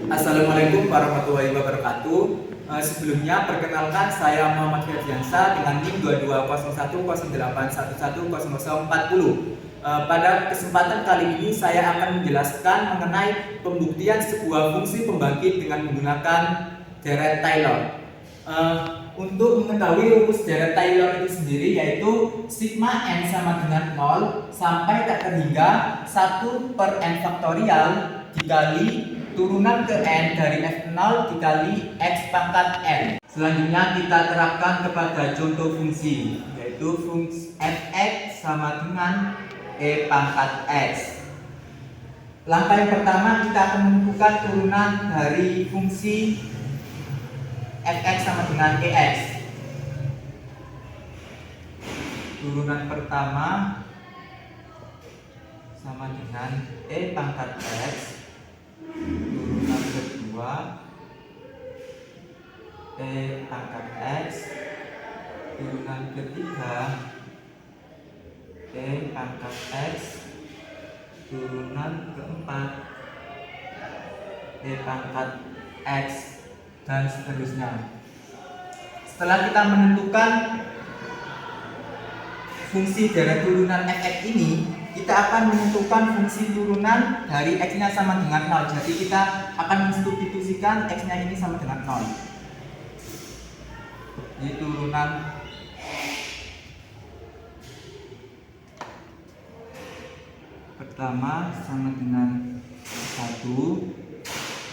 Assalamualaikum warahmatullahi wabarakatuh. Sebelumnya perkenalkan saya Muhammad Ferdiansa dengan NIM 220108110040. Pada kesempatan kali ini saya akan menjelaskan mengenai pembuktian sebuah fungsi pembangkit dengan menggunakan deret Taylor. Untuk mengetahui rumus deret Taylor itu sendiri yaitu sigma n sama dengan 0 sampai tak terhingga 1/n faktorial dikali turunan ke n dari f0 dikali x pangkat n. Selanjutnya kita terapkan kepada contoh fungsi, yaitu fungsi fx sama dengan e pangkat x. Langkah yang pertama kita akan menentukan turunan dari fungsi fx sama dengan ex. Turunan pertama sama dengan e pangkat x. Turunan kedua e pangkat x. Turunan ketiga e pangkat x. Turunan keempat e pangkat x, dan seterusnya. Setelah kita menentukan fungsi dari turunan fx ini, kita akan menentukan fungsi turunan dari x-nya sama dengan 0. Jadi kita akan mensubstitusikan x-nya ini sama dengan 0. Jadi turunan pertama sama dengan 1,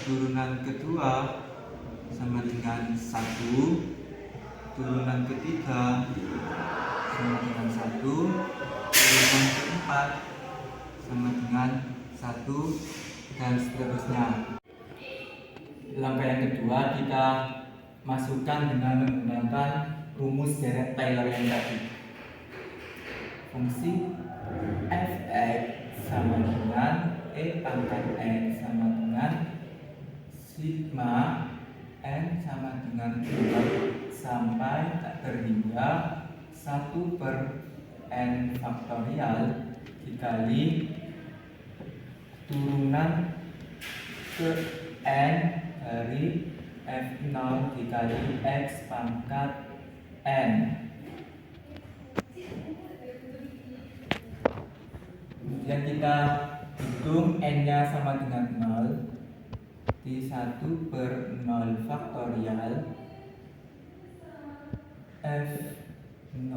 turunan kedua sama dengan 1, turunan ketiga sama dengan 1, turunan keempat sama dengan 1, dan seterusnya. Langkah yang kedua kita masukkan dengan menggunakan rumus deret Taylor yang tadi. Fungsi fx sama dengan e pangkat x sama dengan sigma n sama dengan 2 sampai tak terhingga 1/n faktorial dikali turunan ke n dari f0 dikali x pangkat n. Kemudian kita hitung n-nya sama dengan 0 di 1/0 faktorial f0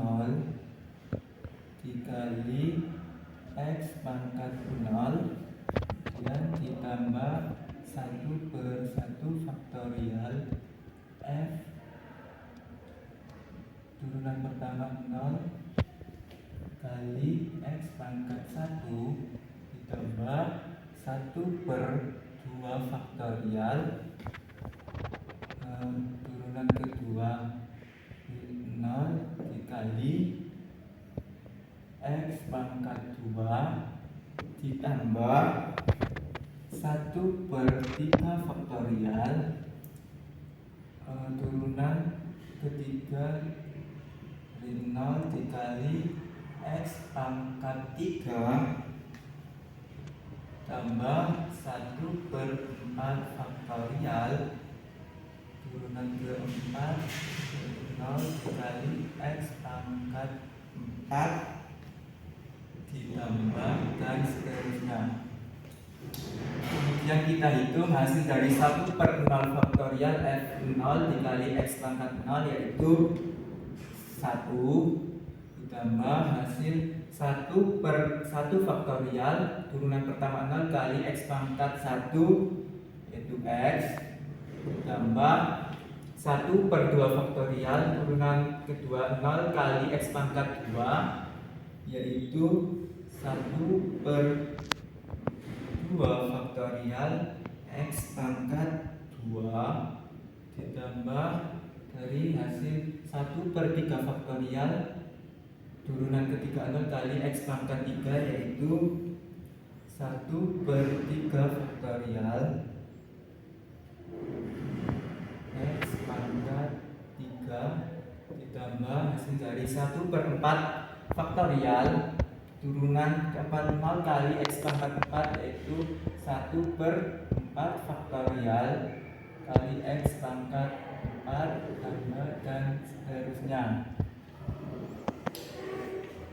dikali x pangkat 0 dan ditambah 1/1 faktorial f turunan pertama 0 kali x pangkat 1 ditambah 1/2 faktorial turunan kedua 0 dikali x pangkat 2 ditambah 1/3 faktorial turunan ketiga dari 0 dikali x pangkat 3 tambah 1/4 faktorial turunan keempat 0 dikali x pangkat 4 ditambah dan seterusnya. Kemudian kita hitung hasil dari 1/0 faktorial f0 dikali x pangkat 0 yaitu 1 ditambah hasil 1/1 faktorial turunan pertama 0 kali x pangkat 1 yaitu x ditambah 1/2 faktorial turunan kedua 0 kali x pangkat 2 yaitu 1/2 faktorial x pangkat 2 ditambah dari hasil 1/3 faktorial turunan ketiga 0 kali x pangkat 3 yaitu 1/3 faktorial x pangkat 3 ditambah hasil dari 1/4 faktorial turunan keempat 0 kali x pangkat 4 yaitu 1/4 4 faktorial kali X pangkat 4 tambah dan seterusnya.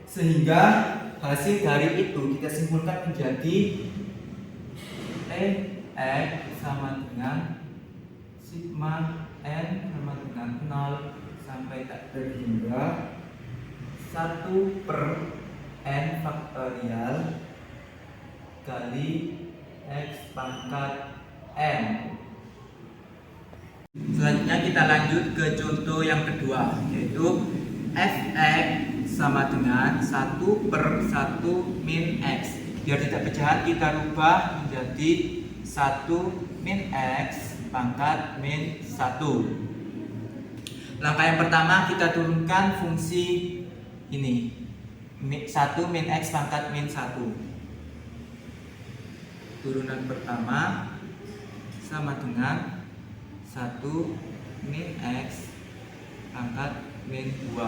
Sehingga hasil dari itu kita simpulkan menjadi X sama dengan sigma N sama dengan 0 sampai tak terhingga 1 per N faktorial kali X pangkat N. Selanjutnya kita lanjut ke contoh yang kedua, yaitu Fx sama dengan 1 per 1 min X. Biar tidak pecahan kita rubah menjadi 1 min X pangkat min 1. Langkah yang pertama kita turunkan fungsi ini 1 min X pangkat min 1. Turunan pertama sama dengan 1 min X pangkat min 2.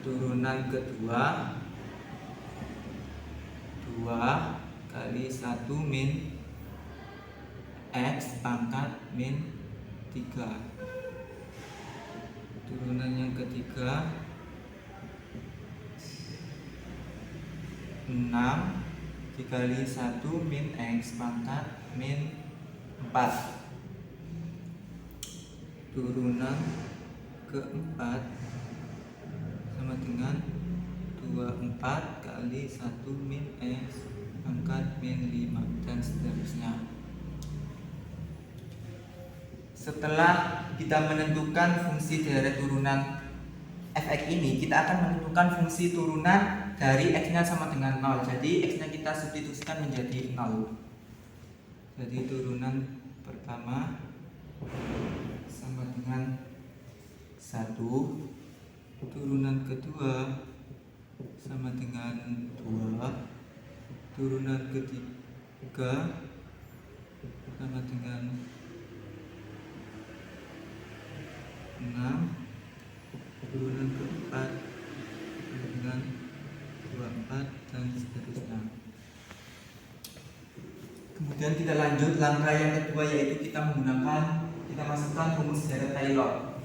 Turunan kedua 2 kali 1 min X pangkat min 3. Turunan yang ketiga 6 dikali 1 min X pangkat min 4. Turunan keempat sama dengan 24 kali 1 min X pangkat min 5 dan seterusnya. Setelah kita menentukan fungsi dari turunan Fx ini, kita akan menentukan fungsi turunan dari X-nya sama dengan 0. Jadi X-nya kita substitusikan menjadi 0. Jadi turunan pertama sama dengan 1. Turunan kedua sama dengan 2. Turunan ketiga sama dengan 6. Turunan keempat dengan 24 dan seterusnya. Kemudian kita lanjut langkah yang kedua, yaitu kita masukkan rumus Jared Taylor.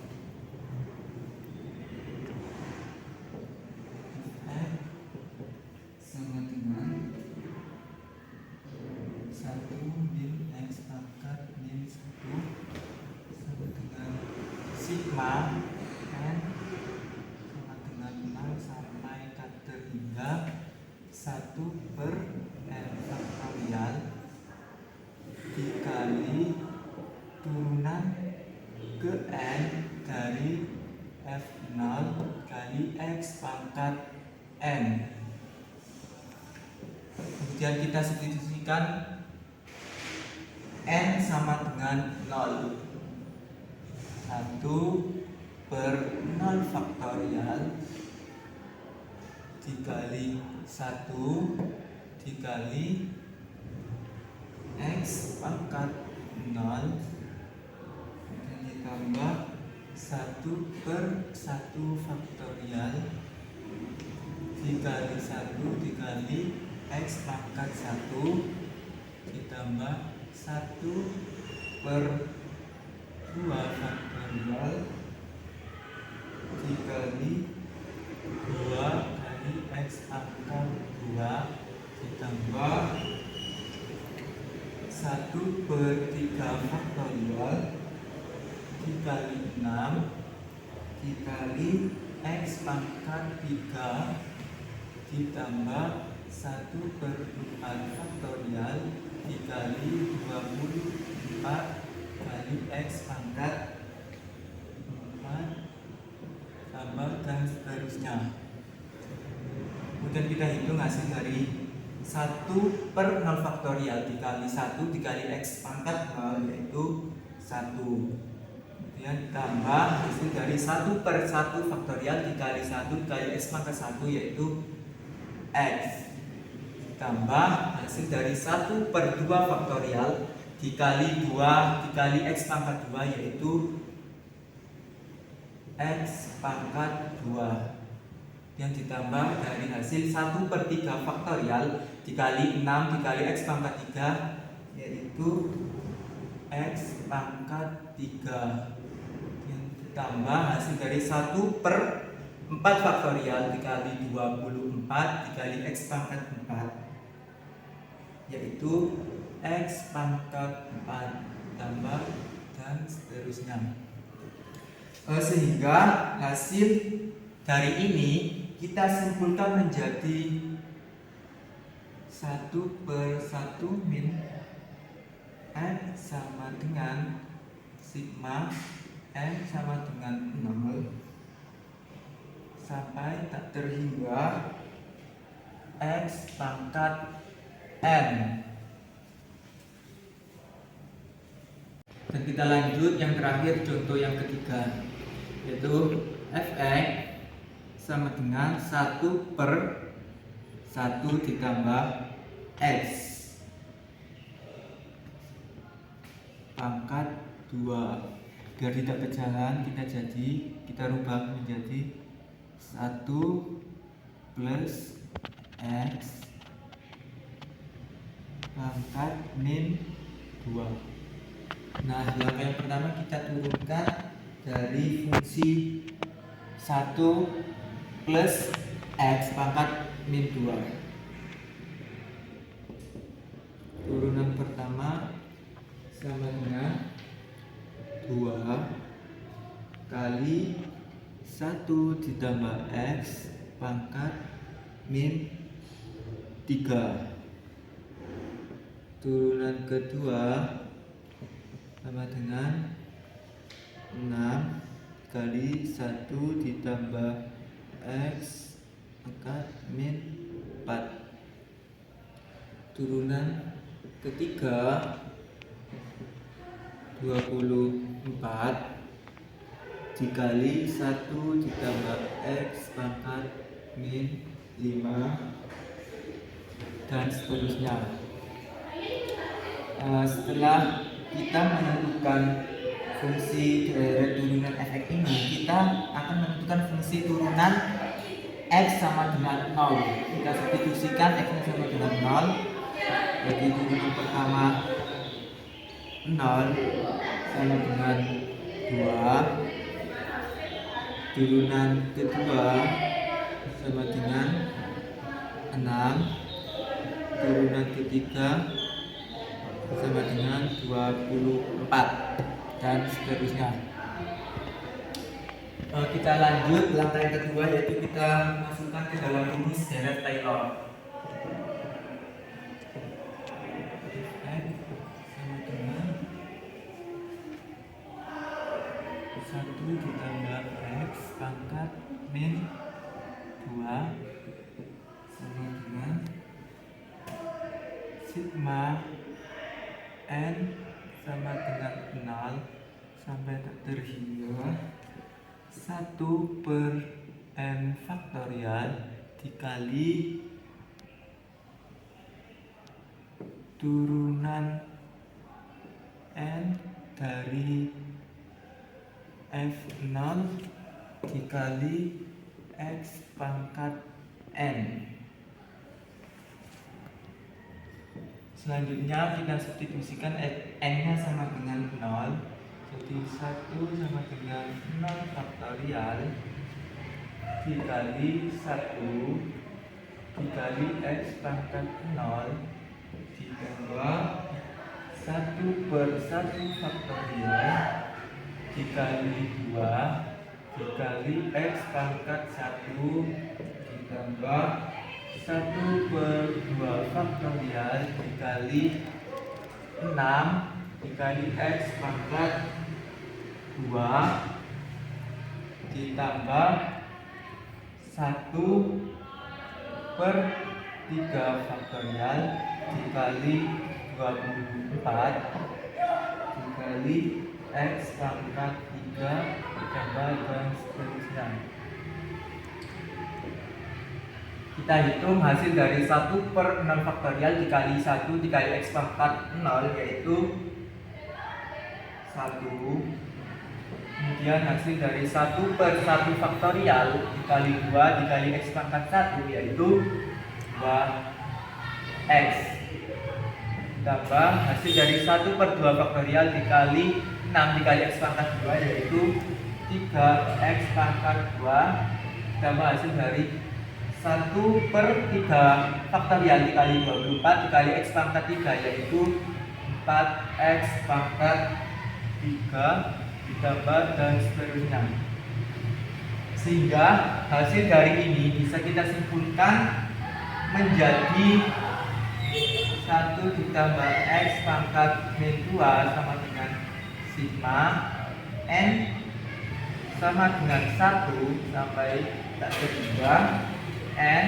F sama dengan 1 min X pangkat min 1 sama dengan sigma N sama dengan 0 sampai tak terhingga 1 per N faktorial dikali turunan ke N dari F0 kali X pangkat N. Kemudian kita substitusikan N sama dengan 0. 1 per 0 faktorial dikali 1 dikali X pangkat 0 dan ditambah 1 per 1 faktorial dikali 1 dikali X pangkat 1 ditambah 1 per 2 faktorial dikali 2 kali X pangkat 2 ditambah 1 per 3 faktorial dikali 6 dikali X pangkat 3 ditambah 1 per 4 faktorial dikali 24 kali X pangkat 4 tambah dan seterusnya. Kemudian kita hitung hasil dari 1 per 0 faktorial dikali 1 dikali X pangkat 0 yaitu 1. Kemudian ditambah hasil dari 1 per 1 faktorial dikali 1 dikali X pangkat 1 yaitu X. Ditambah hasil dari 1 per 2 faktorial dikali 2 dikali X pangkat 2 yaitu X pangkat 2. Yang ditambah dari hasil 1 per 3 faktorial dikali 6 dikali X pangkat 3 yaitu X pangkat 3 yang ditambah hasil dari 1/4 faktorial dikali 24 dikali X pangkat 4, yaitu X pangkat 4 tambah dan seterusnya. Sehingga hasil dari ini kita simpulkan menjadi 1/1 min X sama dengan sigma N sama dengan 0 sampai tak terhingga X pangkat N. Dan kita lanjut yang terakhir, contoh yang ketiga, yaitu fx sama dengan 1/1 ditambah x pangkat 2. Biar tidak berjalan, kita rubah menjadi 1 plus x pangkat min 2. Nah, langkah yang pertama kita turunkan dari fungsi 1 plus x pangkat min 2. Turunan pertama sama dengan 2 kali 1 ditambah x pangkat min 3. Turunan kedua sama dengan 6 kali 1 ditambah x pangkat min 4. Turunan ketiga 24 dikali 1 ditambah x pangkat min 5 dan seterusnya. Setelah kita menentukan fungsi turunan fx ini, kita akan menentukan fungsi turunan x sama dengan 0. Kita substitusikan x sama dengan 0. Jadi turunan pertama 0 sama dengan 2. Turunan kedua sama dengan 6. Turunan ketiga sama dengan 24 dan seterusnya. Kita lanjut langkah yang kedua, yaitu kita masukkan ke dalam rumus deret Taylor. X sama dengan 1 ditambah x pangkat min 2 sama dengan sigma N sama dengan 0 sampai tak terhingga 1/n faktorial dikali turunan n dari f0 dikali x pangkat n. Selanjutnya kita substitusikan n-nya sama dengan 0. Jadi 1 sama dengan 0 faktorial dikali 1 dikali x pangkat 0 ditambah 1/1 faktorial dikali 2 dikali x pangkat 1 ditambah 1/2 faktorial dikali 6 dikali x pangkat 2 ditambah 1/3 faktorial dikali 24 dikali x pangkat 3 ditambah dan seterusnya. Kita hitung hasil dari 1/6 faktorial dikali 1 dikali x pangkat 0, yaitu 1. Kemudian hasil dari 1/1 faktorial dikali 2 dikali x pangkat 1, yaitu 2x. ditambah hasil dari 1/2 faktorial dikali 6 dikali X pangkat 2 yaitu 3X pangkat 2 ditambah hasil dari 1/3 faktorial dikali 24 dikali X pangkat 3 yaitu 4X pangkat 3 ditambah dan seterusnya. Sehingga hasil dari ini bisa kita simpulkan menjadi 1 ditambah X pangkat min 2 sama dengan sigma N sama dengan 1 sampai tak terhingga N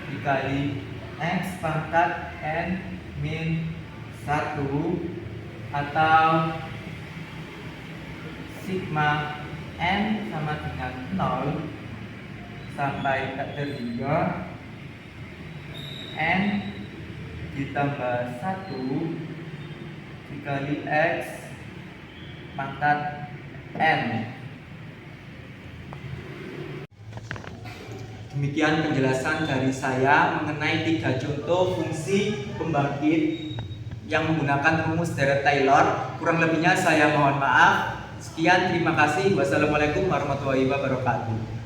dikali X pangkat N min 1 atau sigma N sama dengan 0 sampai tak terhingga N ditambah 1 dikali X pangkat N. Demikian penjelasan dari saya mengenai 3 contoh fungsi pembangkit yang menggunakan rumus deret Taylor. Kurang lebihnya saya mohon maaf. Sekian, terima kasih. Wassalamualaikum warahmatullahi wabarakatuh.